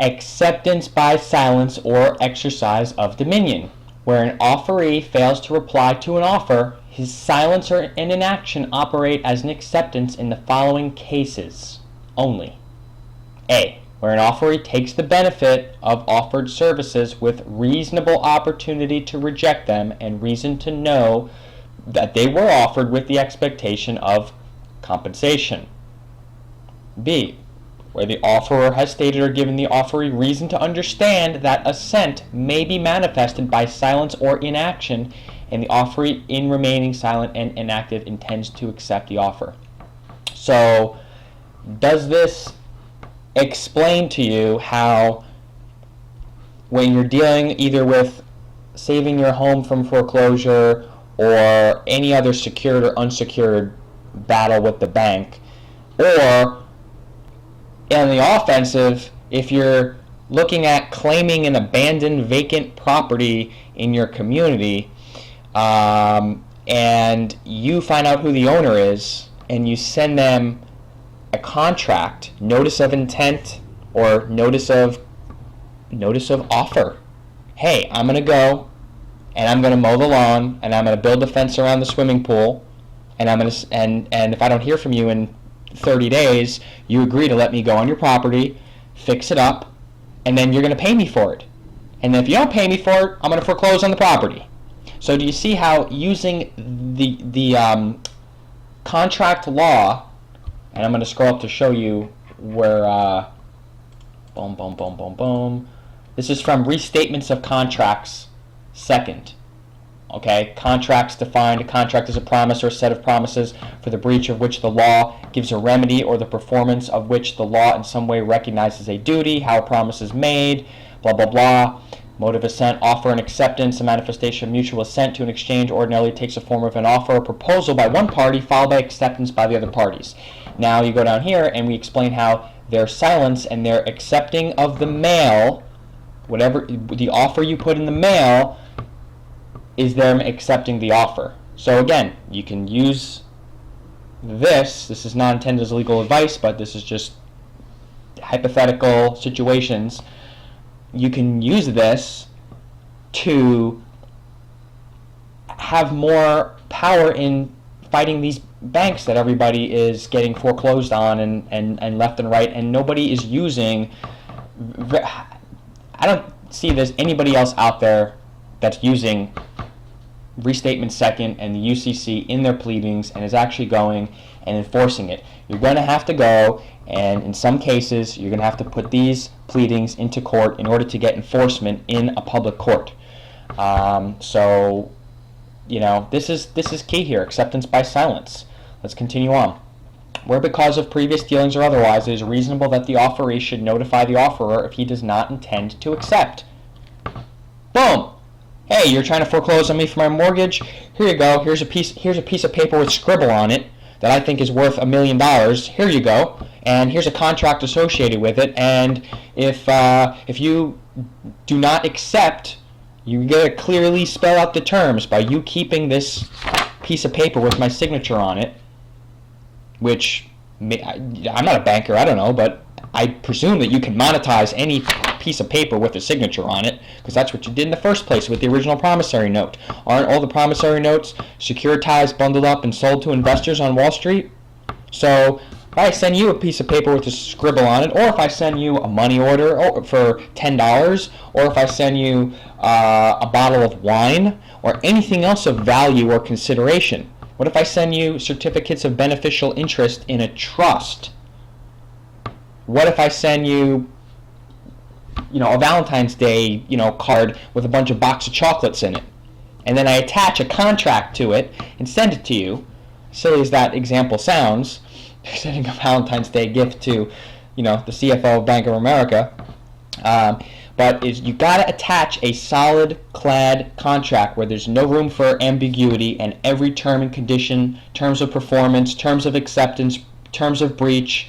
acceptance by silence or exercise of dominion. Where an offeree fails to reply to an offer, his silence or inaction operate as an acceptance in the following cases only. A. Where an offeree takes the benefit of offered services with reasonable opportunity to reject them and reason to know that they were offered with the expectation of compensation. B. Where the offerer has stated or given the offeree reason to understand that assent may be manifested by silence or inaction, and the offeree, in remaining silent and inactive, intends to accept the offer. So, does this explain to you how, when you're dealing either with saving your home from foreclosure or any other secured or unsecured battle with the bank, or in the offensive, if you're looking at claiming an abandoned vacant property in your community, and you find out who the owner is and you send them a contract, notice of intent, or notice of offer. Hey, I'm going to go and I'm going to mow the lawn and I'm going to build a fence around the swimming pool, and I'm going to and if I don't hear from you in 30 days, you agree to let me go on your property, fix it up, and then you're going to pay me for it. And if you don't pay me for it, I'm going to foreclose on the property. So do you see how using the contract law, and I'm going to scroll up to show you where, boom, boom, boom, boom, boom. This is from Restatements of Contracts, 2nd. Okay, contracts defined. A contract is a promise or a set of promises for the breach of which the law gives a remedy or the performance of which the law in some way recognizes a duty. How a promise is made, blah, blah, blah. Mode of assent, offer and acceptance. A manifestation of mutual assent to an exchange ordinarily takes the form of an offer or proposal by one party followed by acceptance by the other parties. Now you go down here and we explain how their silence and their accepting of the mail, whatever the offer you put in the mail, is them accepting the offer. So again, you can use this is not intended as legal advice, but this is just hypothetical situations. You can use this to have more power in fighting these banks that everybody is getting foreclosed on and left and right, and nobody is using. I don't see there's anybody else out there that's using Restatement 2nd and the UCC in their pleadings and is actually going and enforcing it. You're going to have to go, and in some cases you're going to have to put these pleadings into court in order to get enforcement in a public court. So this is key here, acceptance by silence. Let's continue on. Where because of previous dealings or otherwise it is reasonable that the offeree should notify the offerer if he does not intend to accept. Boom! Hey, you're trying to foreclose on me for my mortgage? Here you go. Here's a piece of paper with scribble on it that I think is worth $1 million. Here you go. And here's a contract associated with it. And if you do not accept, you get to clearly spell out the terms by you keeping this piece of paper with my signature on it, which I'm not a banker, I don't know, but I presume that you can monetize any piece of paper with a signature on it, because that's what you did in the first place with the original promissory note. Aren't all the promissory notes securitized, bundled up, and sold to investors on Wall Street? So if I send you a piece of paper with a scribble on it, or if I send you a money order for $10, or if I send you a bottle of wine, or anything else of value or consideration, what if I send you certificates of beneficial interest in a trust? What if I send you a Valentine's Day, card with a bunch of box of chocolates in it, and then I attach a contract to it and send it to you? Silly as that example sounds, sending a Valentine's Day gift to, the CFO of Bank of America, but you got to attach a solid clad contract where there's no room for ambiguity, and every term and condition, terms of performance, terms of acceptance, terms of breach,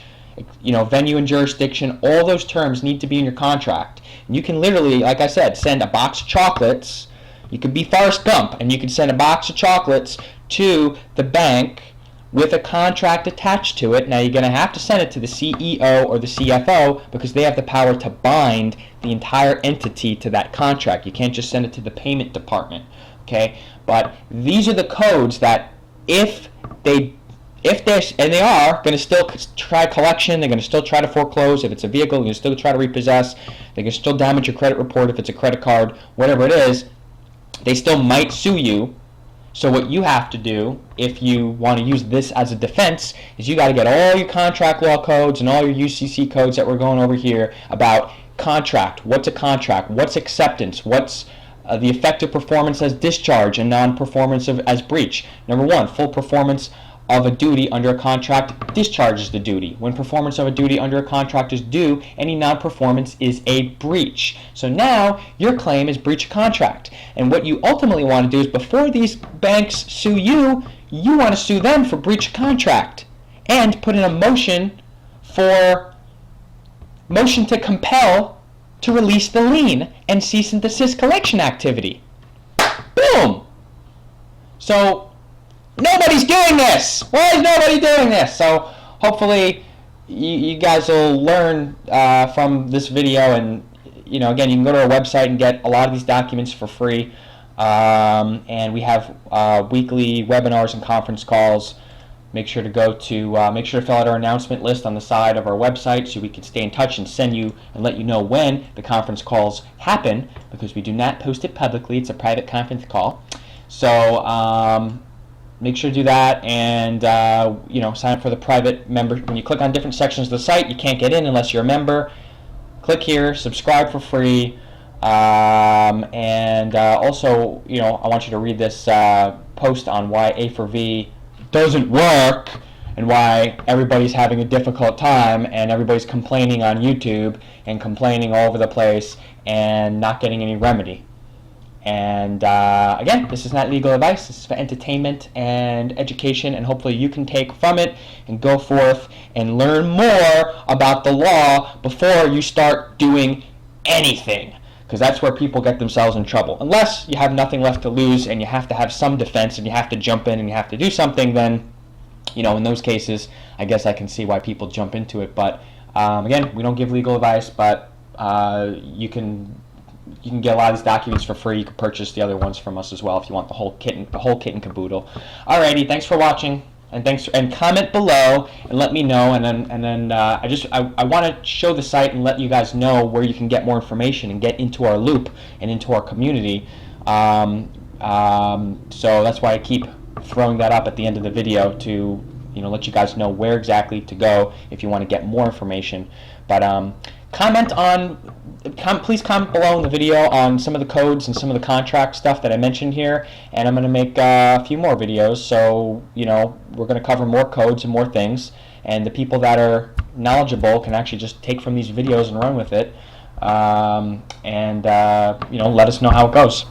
venue and jurisdiction, all those terms need to be in your contract. And you can literally, like I said, send a box of chocolates. You could be Forrest Gump, and you could send a box of chocolates to the bank with a contract attached to it. Now you're going to have to send it to the CEO or the CFO because they have the power to bind the entire entity to that contract. You can't just send it to the payment department. Okay, but these are the codes that if they're, and they are going to still try collection, they're going to still try to foreclose if it's a vehicle, they're going to still try to repossess, they can still damage your credit report if it's a credit card, whatever it is, they still might sue you. So what you have to do, if you want to use this as a defense, is you got to get all your contract law codes and all your UCC codes that we're going over here about contract. What's a contract? What's acceptance? What's the effective performance as discharge and non-performance as breach? Number one, full performance of a duty under a contract discharges the duty. When performance of a duty under a contract is due, any non-performance is a breach. So now your claim is breach of contract. And what you ultimately want to do is, before these banks sue you, you want to sue them for breach of contract and put in a motion to compel to release the lien and cease and desist collection activity. Boom! So nobody's doing this. Why is nobody doing this? So hopefully you guys will learn from this video. And again, you can go to our website and get a lot of these documents for free. And we have weekly webinars and conference calls. Make sure to fill out our announcement list on the side of our website so we can stay in touch and send you and let you know when the conference calls happen, because we do not post it publicly. It's a private conference call. So make sure to do that, and sign up for the private member. When you click on different sections of the site, you can't get in unless you're a member. Click here, subscribe for free, and also, I want you to read this post on why A4V doesn't work and why everybody's having a difficult time and everybody's complaining on YouTube and complaining all over the place and not getting any remedy. And again, this is not legal advice. This is for entertainment and education, and hopefully you can take from it and go forth and learn more about the law before you start doing anything, because that's where people get themselves in trouble. Unless you have nothing left to lose and you have to have some defense and you have to jump in and you have to do something, then in those cases I guess I can see why people jump into it. But again, we don't give legal advice, but you can get a lot of these documents for free. You can purchase the other ones from us as well if you want the whole kit and caboodle. Alrighty, thanks for watching, and comment below and let me know. And then I want to show the site and let you guys know where you can get more information and get into our loop and into our community. So that's why I keep throwing that up at the end of the video to let you guys know where exactly to go if you want to get more information. But please comment below in the video on some of the codes and some of the contract stuff that I mentioned here, and I'm going to make a few more videos. So we're going to cover more codes and more things, and the people that are knowledgeable can actually just take from these videos and run with it, and let us know how it goes.